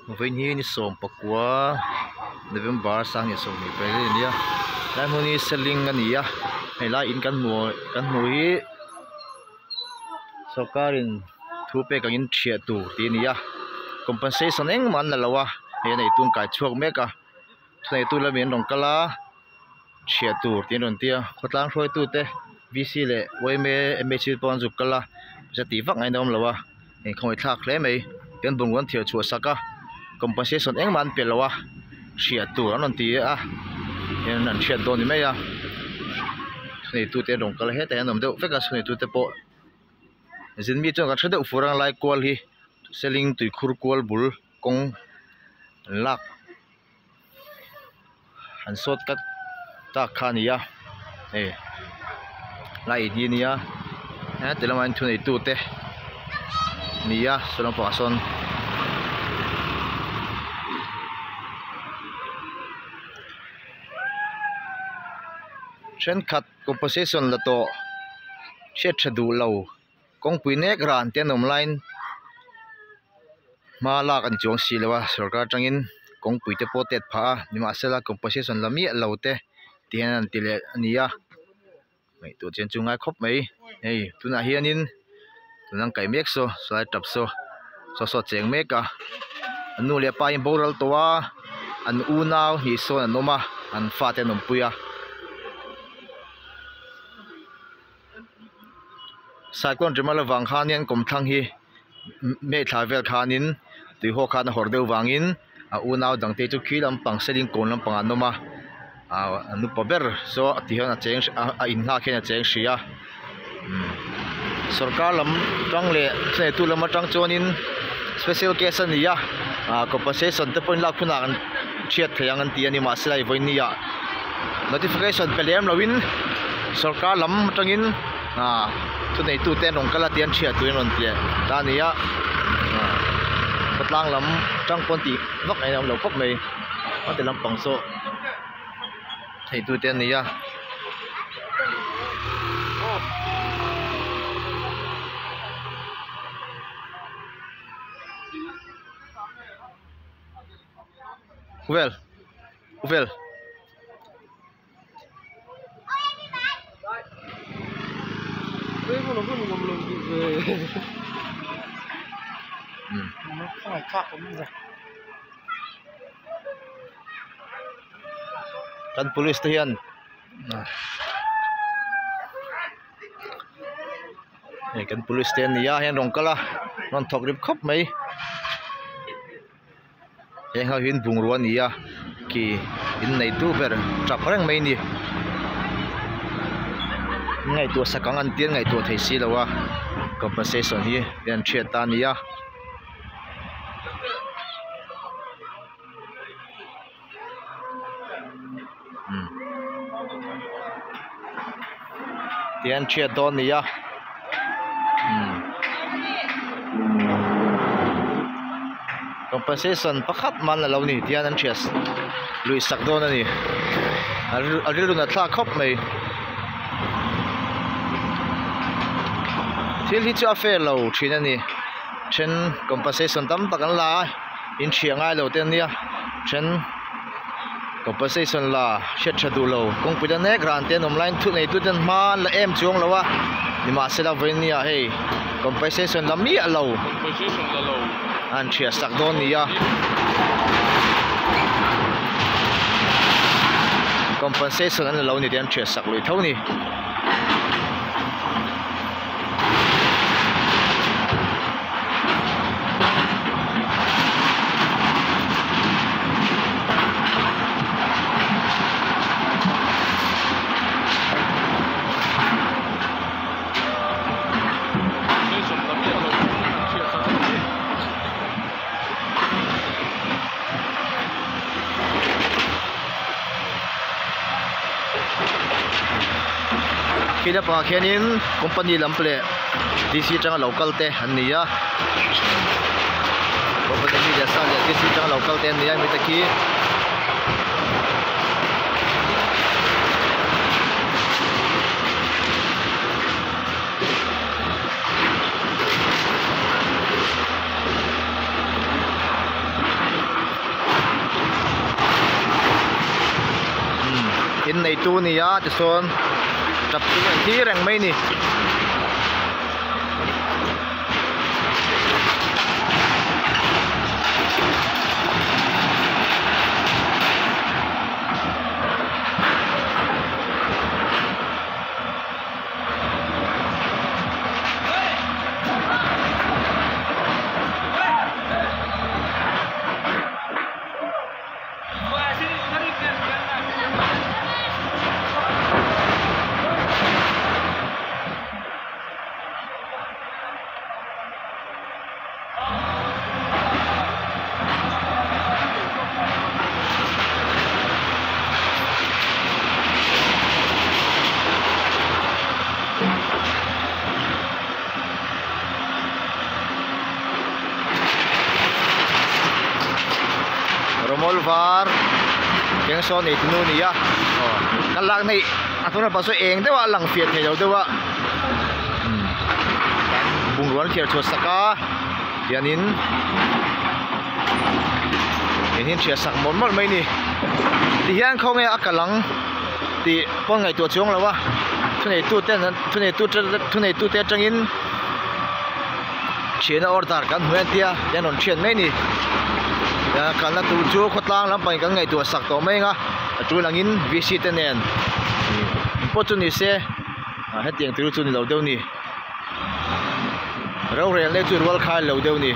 với như ni som pakwa November sang ni som ni pe ni ya lai mo ni selling ani ya ai la in kan mu hi sokarin thu pe kangin thia tu ti ni ya compensation eng man la lawa he nei tung kai chuak meka nei tu la men rong kala thia tu ti ron tia khotlang throi tu te vc le weime mh pon juk kala jati vak ngai nom lawa ei khoi thak hle mai pen bung wan thia chu saka compensation eng man pe lawa thia tu anon ti a en an thia don ni mai ya nei tu te rong kala he te nom deuh veka nei tu te po zin mi chong ka thadeuh furang lai kwal hi selling tui khur kwal bul kong lak an sot kat ta khania ei lai di nia ha telamain thu nei tu te nia solang pa son chen khat compensation la to che thadu lo kong pui nek ran te nom line ma lak an chong si lewa sarkar tangin kong pui te potet pha nima sela compensation lami lo te tian an tile ania mai tu chen chungai khop mai ei tuna hianin tunang kai mek so sai tap so cheng meka anu le pa in boral towa an u naw hi so an noma an fa te nom puya cyclone jemala wang khanin kom thang hi me thavel khanin tui ho khan hor deu wangin a u naw dang te chu khilam pang selling kon lam pang anoma anu paber so ti hona cheng a in na khen a cheng sia sarkar lam tang le se tu lam tang chonin special case ani ya compensation te point la khuna an chiat thayang an ti ani ma slai voin ya notification pelem lawin sarkar lam tangin tu nei tu ten rong kala tian thia tu ron tia ta ni ya patlang lam tang pon ti vak ai lam lo kop mai ma te lam pang so thei tu ten ni ya well kan polis tu hian kan polis ten ya hian rong kala non thok rip khop mai he ha hin bung ruan ya ki in nei tu ber trap rang mai ni ngai tu sakang an tian ngai tu thei si lawa compensation hi yan thia ta ni ya tian thia don ni ya compensation pakhat man la lo ni tian an thia lui sak don ani arilu na thla khop mai thil hi chu a fair lo thina ni then compensation tam takan la in thiangai lo ten nia then compensation la shet thadu lo kong pida ne gran ten online thu nei tu ten man la em chuang lawa ni ma sela voinia hey compensation la mi alo compensation la lo an thia sak don nia compensation an lo ni ten thia sak loi thau ni kina pa khianin company lample DC tang local te ania company media sa DC tang local te ania mi taki nei tu ni ya ti son tap tu ti reng mai ni Romolvar keng son ni tunu ni ya kan lak nei atuna paso eng dewa lang fiat thei dewa bungruan khiar chu saka yanin enin chia sak mon mol mai ni ti hian khong e akalang ti pon ngai tu chung lawa thunei tu te changin chena order kan huan tia yanon chen mai ni kan la tu chu khotlang lampai kan ngai tu sak to mai nga tu langin visit nen po chu ni se hetiang tu chu ni lo deu ni ro re le chu rol khai lo deu ni